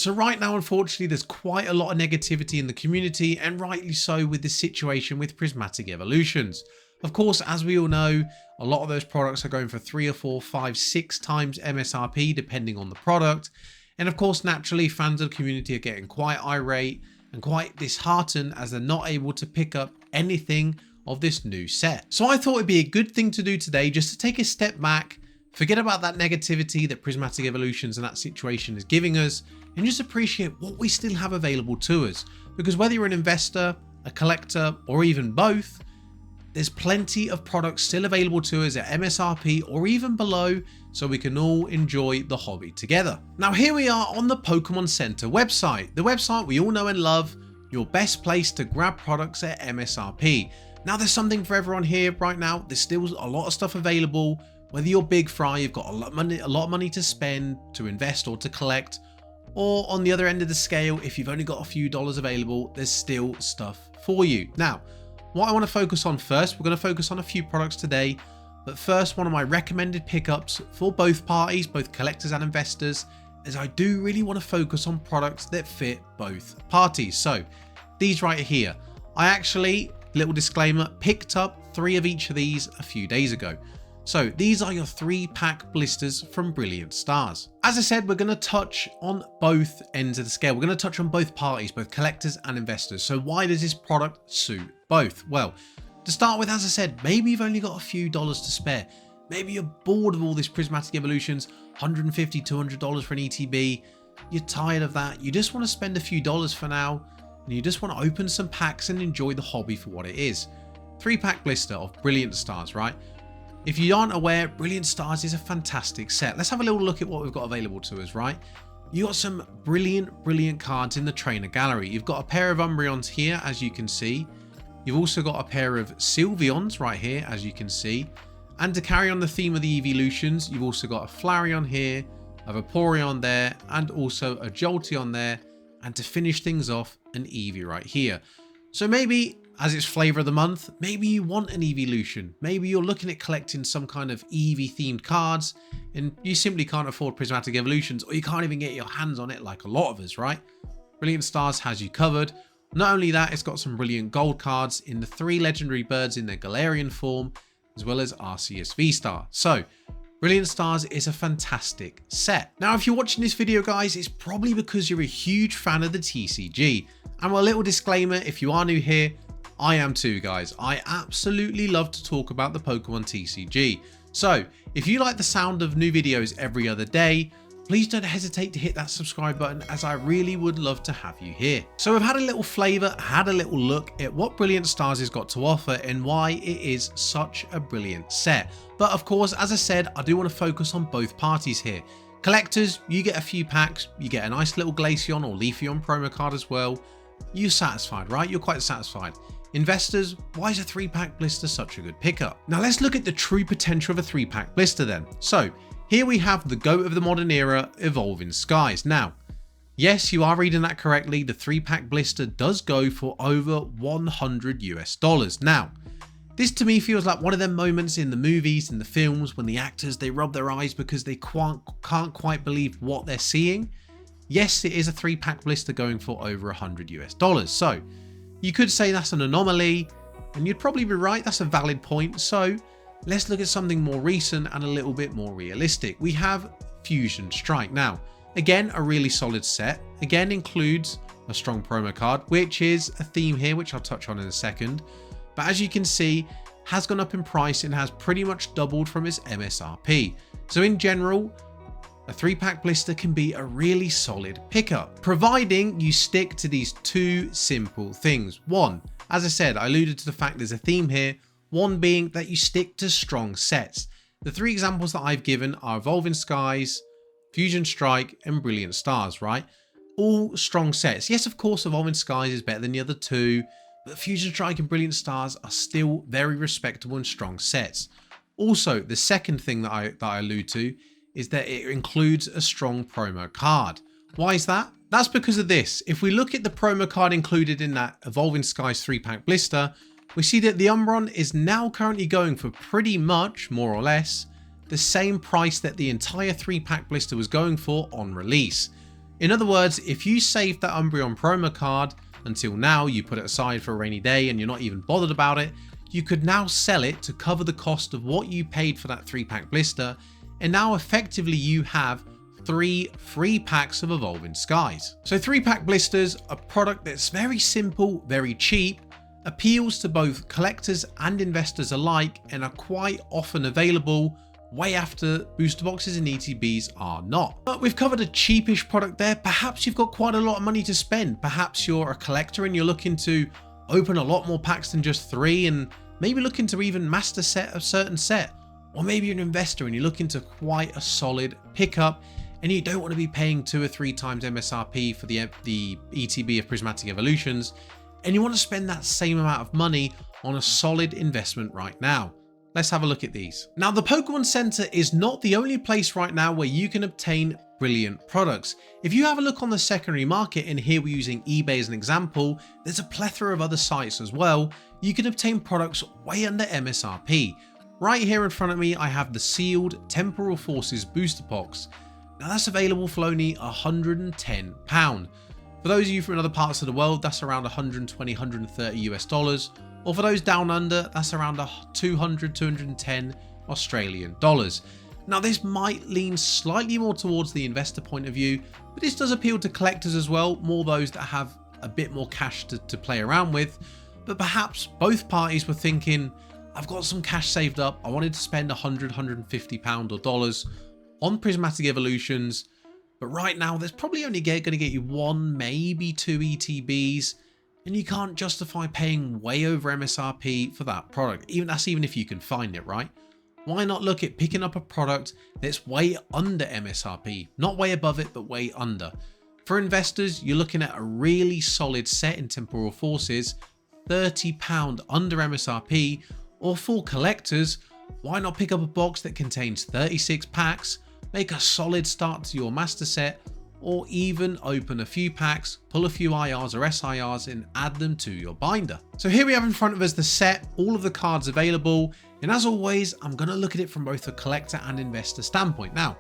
So right now, unfortunately, there's quite a lot of negativity in the community, and rightly so, with this situation with Prismatic Evolutions. Of course, as we all know, a lot of those products are going for 3 or 4, 5, 6 times MSRP depending on the product. And of course, naturally, fans of the community are getting quite irate and quite disheartened as they're not able to pick up anything of this new set. So I thought it'd be a good thing to do today, just to take a step back, forget about that negativity that Prismatic Evolutions and that situation is giving us, and just appreciate what we still have available to us. Because whether you're an investor, a collector, or even both, there's plenty of products still available to us at MSRP or even below, so we can all enjoy the hobby together. Now here we are on the Pokemon Center website, the website we all know and love, your best place to grab products at MSRP. Now there's something for everyone here right now. There's still a lot of stuff available. Whether you're big fry, you've got a lot of money to spend, to invest or to collect, or on the other end of the scale, if you've only got a few dollars available, there's still stuff for you. Now, what I want to focus on first, we're going to focus on a few products today, but first, one of my recommended pickups for both parties, both collectors and investors, is I do really want to focus on products that fit both parties. So these right here, I actually, little disclaimer, picked up 3 of each of these a few days ago. So these are your 3-pack blisters from Brilliant Stars. As I said, we're going to touch on both ends of the scale. We're going to touch on both parties, both collectors and investors. So why does this product suit both? Well, to start with, as I said, maybe you've only got a few dollars to spare. Maybe you're bored of all this Prismatic Evolutions, $150, $200 for an ETB. You're tired of that. You just want to spend a few dollars for now, and you just want to open some packs and enjoy the hobby for what it is. 3-pack blister of Brilliant Stars, right? If you aren't aware, Brilliant Stars is a fantastic set. Let's have a little look at what we've got available to us, right? You got some brilliant cards in the trainer gallery. You've got a pair of Umbreons here, as you can see. You've also got a pair of Sylveons right here, as you can see. And to carry on the theme of the Evolutions, you've also got a Flareon here, a Vaporeon there, and also a Jolteon there. And to finish things off, an Eevee right here. So maybe, as it's flavor of the month, maybe you want an Evolution. Maybe you're looking at collecting some kind of Eevee themed cards and you simply can't afford Prismatic Evolutions, or you can't even get your hands on it like a lot of us, right? Brilliant Stars has you covered. Not only that, it's got some brilliant gold cards in the 3 legendary birds in their Galarian form, as well as Arceus V-Star. So Brilliant Stars is a fantastic set. Now, if you're watching this video, guys, it's probably because you're a huge fan of the TCG. And a little disclaimer, if you are new here, I am too, guys. I absolutely love to talk about the Pokemon TCG. So if you like the sound of new videos every other day, please don't hesitate to hit that subscribe button, as I really would love to have you here. So we've had a little flavor, had a little look at what Brilliant Stars has got to offer and why it is such a brilliant set. But of course, as I said, I do want to focus on both parties here. Collectors, you get a few packs, you get a nice little Glaceon or Leafeon promo card as well. You're satisfied, right? You're quite satisfied. Investors, why is a 3-pack blister such a good pickup? Now let's look at the true potential of a 3-pack blister then. So here we have the GOAT of the modern era, Evolving Skies. Now, yes, you are reading that correctly. The 3-pack blister does go for over $100 US. Now, this to me feels like one of them moments in the movies and the films when the actors, they rub their eyes because they can't quite believe what they're seeing. Yes, it is a 3-pack blister going for over $100 US. So you could say that's an anomaly, and you'd probably be right. That's a valid point. So let's look at something more recent and a little bit more realistic. We have Fusion Strike. Now, again, a really solid set. Again, includes a strong promo card, which is a theme here, which I'll touch on in a second. But as you can see, has gone up in price and has pretty much doubled from its MSRP. So in general, a 3-pack blister can be a really solid pickup, providing you stick to these 2 simple things. One, as I said, I alluded to the fact there's a theme here. One being that you stick to strong sets. The 3 examples that I've given are Evolving Skies, Fusion Strike, and Brilliant Stars, right? All strong sets. Yes, of course, Evolving Skies is better than the other 2, but Fusion Strike and Brilliant Stars are still very respectable and strong sets. Also, the second thing that I allude to is that it includes a strong promo card. Why is that? That's because of this. If we look at the promo card included in that Evolving Skies 3-pack blister, we see that the Umbreon is now currently going for pretty much, more or less, the same price that the entire 3-pack blister was going for on release. In other words, if you saved that Umbreon promo card until now, you put it aside for a rainy day and you're not even bothered about it, you could now sell it to cover the cost of what you paid for that 3-pack blister, and now effectively you have 3 free packs of Evolving Skies. So 3-pack blisters, a product that's very simple, very cheap, appeals to both collectors and investors alike, and are quite often available way after booster boxes and ETBs are not. But we've covered a cheapish product there. Perhaps you've got quite a lot of money to spend. Perhaps you're a collector and you're looking to open a lot more packs than just 3, and maybe looking to even master set a certain set. Or maybe you're an investor and you're looking to quite a solid pickup, and you don't want to be paying 2 or 3 times MSRP for the ETB of Prismatic Evolutions, and you want to spend that same amount of money on a solid investment right now. Let's have a look at these. Now, the Pokemon Center is not the only place right now where you can obtain brilliant products. If you have a look on the secondary market, and here we're using eBay as an example, there's a plethora of other sites as well. You can obtain products way under MSRP. Right here in front of me, I have the sealed Temporal Forces booster box. Now that's available for only £110. For those of you from other parts of the world, that's around 120, 130 US dollars. Or for those down under, that's around 200, 210 Australian dollars. Now this might lean slightly more towards the investor point of view, but this does appeal to collectors as well, more those that have a bit more cash to play around with. But perhaps both parties were thinking, I've got some cash saved up, I wanted to spend 100, 150 pound or dollars on Prismatic Evolutions, but right now there's probably only going to get you 1, maybe 2 ETBs, and you can't justify paying way over MSRP for that product. That's even if you can find it, right? Why not look at picking up a product that's way under MSRP, not way above it, but way under. For investors, you're looking at a really solid set in Temporal Forces, £30 under MSRP, or for collectors, why not pick up a box that contains 36 packs, make a solid start to your master set, or even open a few packs, pull a few IRs or SIRs and add them to your binder. So here we have in front of us the set, all of the cards available, and as always, I'm going to look at it from both a collector and investor standpoint. Now,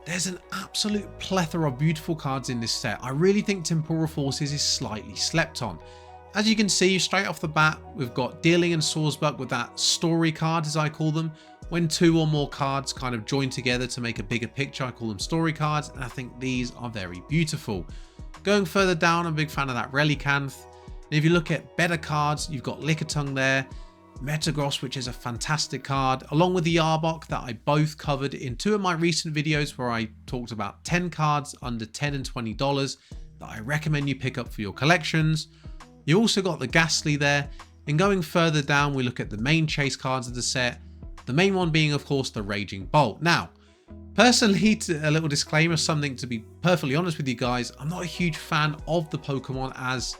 there's an absolute plethora of beautiful cards in this set. I really think Temporal Forces is slightly slept on. As you can see, straight off the bat, we've got Dealing and Sawsbuck with that story card, as I call them. When 2 or more cards kind of join together to make a bigger picture, I call them story cards, and I think these are very beautiful. Going further down, I'm a big fan of that Relicanth. And if you look at better cards, you've got Lickitung there, Metagross, which is a fantastic card, along with the Arbok that I both covered in 2 of my recent videos where I talked about 10 cards under $10 and $20 that I recommend you pick up for your collections. You also got the Ghastly there, and going further down, we look at the main chase cards of the set. The main one being, of course, the Raging Bolt. Now, personally, a little disclaimer, something to be perfectly honest with you guys, I'm not a huge fan of the Pokemon. As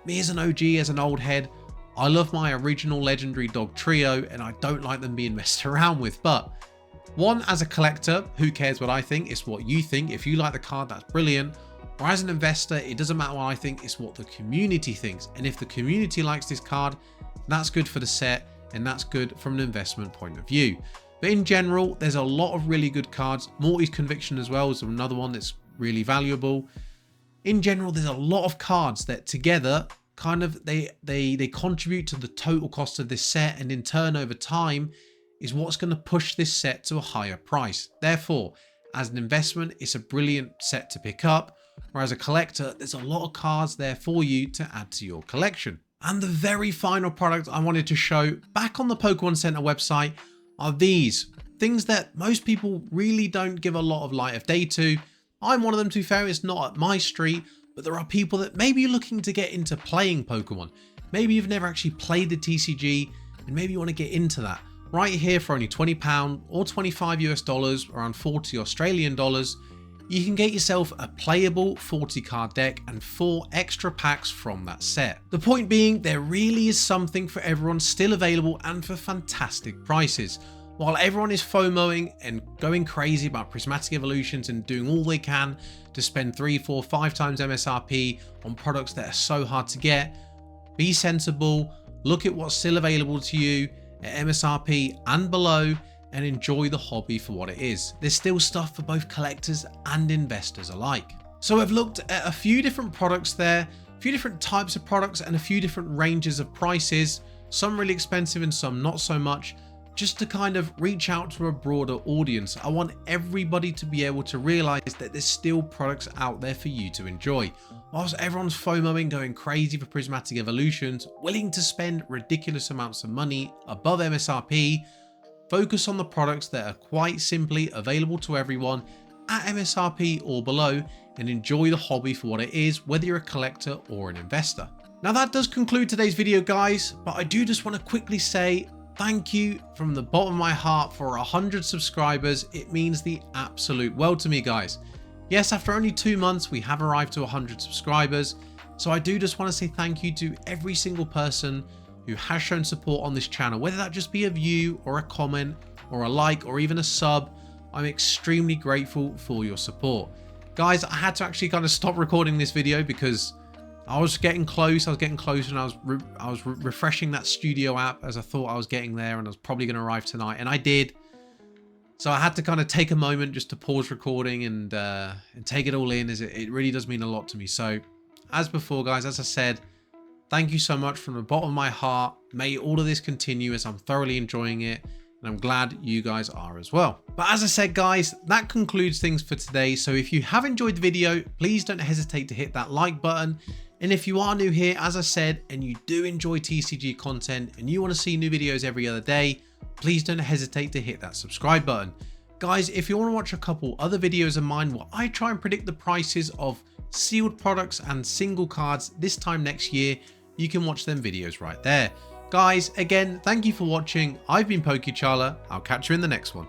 me as an OG, as an old head, I love my original legendary dog trio, and I don't like them being messed around with. But one, as a collector, who cares what I think? It's what you think. If you like the card, that's brilliant. Or as an investor, it doesn't matter what I think, it's what the community thinks. And if the community likes this card, that's good for the set, and that's good from an investment point of view. But in general, there's a lot of really good cards. Morty's Conviction as well is another one that's really valuable. In general, there's a lot of cards that together kind of they contribute to the total cost of this set, and in turn over time is what's going to push this set to a higher price. Therefore, as an investment, it's a brilliant set to pick up, or as a collector, there's a lot of cards there for you to add to your collection. And the very final product I wanted to show back on the Pokemon Center website are these things that most people really don't give a lot of light of day to. I'm one of them, to be fair. It's not up my street, but there are people that maybe you're looking to get into playing Pokemon. Maybe you've never actually played the TCG, and maybe you want to get into that. Right here for only £20 or 25 US dollars, around 40 Australian dollars, you can get yourself a playable 40 card deck and 4 extra packs from that set. The point being, there really is something for everyone still available, and for fantastic prices. While everyone is FOMOing and going crazy about Prismatic Evolutions and doing all they can to spend 3, 4, 5 times MSRP on products that are so hard to get, be sensible, look at what's still available to you at MSRP and below, and enjoy the hobby for what it is. There's still stuff for both collectors and investors alike. So I've looked at a few different products there, a few different types of products and a few different ranges of prices, some really expensive and some not so much, just to kind of reach out to a broader audience. I want everybody to be able to realize that there's still products out there for you to enjoy. Whilst everyone's FOMOing, going crazy for Prismatic Evolutions, willing to spend ridiculous amounts of money above MSRP, focus on the products that are quite simply available to everyone at MSRP or below, and enjoy the hobby for what it is, whether you're a collector or an investor. Now that does conclude today's video, guys, but I do just want to quickly say thank you from the bottom of my heart for 100 subscribers. It means the absolute world to me, guys. Yes, after only 2 months, we have arrived to 100 subscribers. So I do just want to say thank you to every single person who has shown support on this channel, whether that just be a view or a comment or a like or even a sub. I'm extremely grateful for your support. Guys, I had to actually kind of stop recording this video because I was getting close. I was getting closer, and I was refreshing that studio app as I thought I was getting there, and I was probably going to arrive tonight, and I did. So I had to kind of take a moment just to pause recording and take it all in, as it really does mean a lot to me. So as before, guys, as I said, thank you so much from the bottom of my heart. May all of this continue, as I'm thoroughly enjoying it, and I'm glad you guys are as well. But as I said, guys, that concludes things for today. So if you have enjoyed the video, please don't hesitate to hit that like button. And if you are new here, as I said, and you do enjoy TCG content and you want to see new videos every other day, please don't hesitate to hit that subscribe button. Guys, if you want to watch a couple other videos of mine where I try and predict the prices of sealed products and single cards this time next year, you can watch them videos right there. Guys, again, thank you for watching. I've been Pokecharla. I'll catch you in the next one.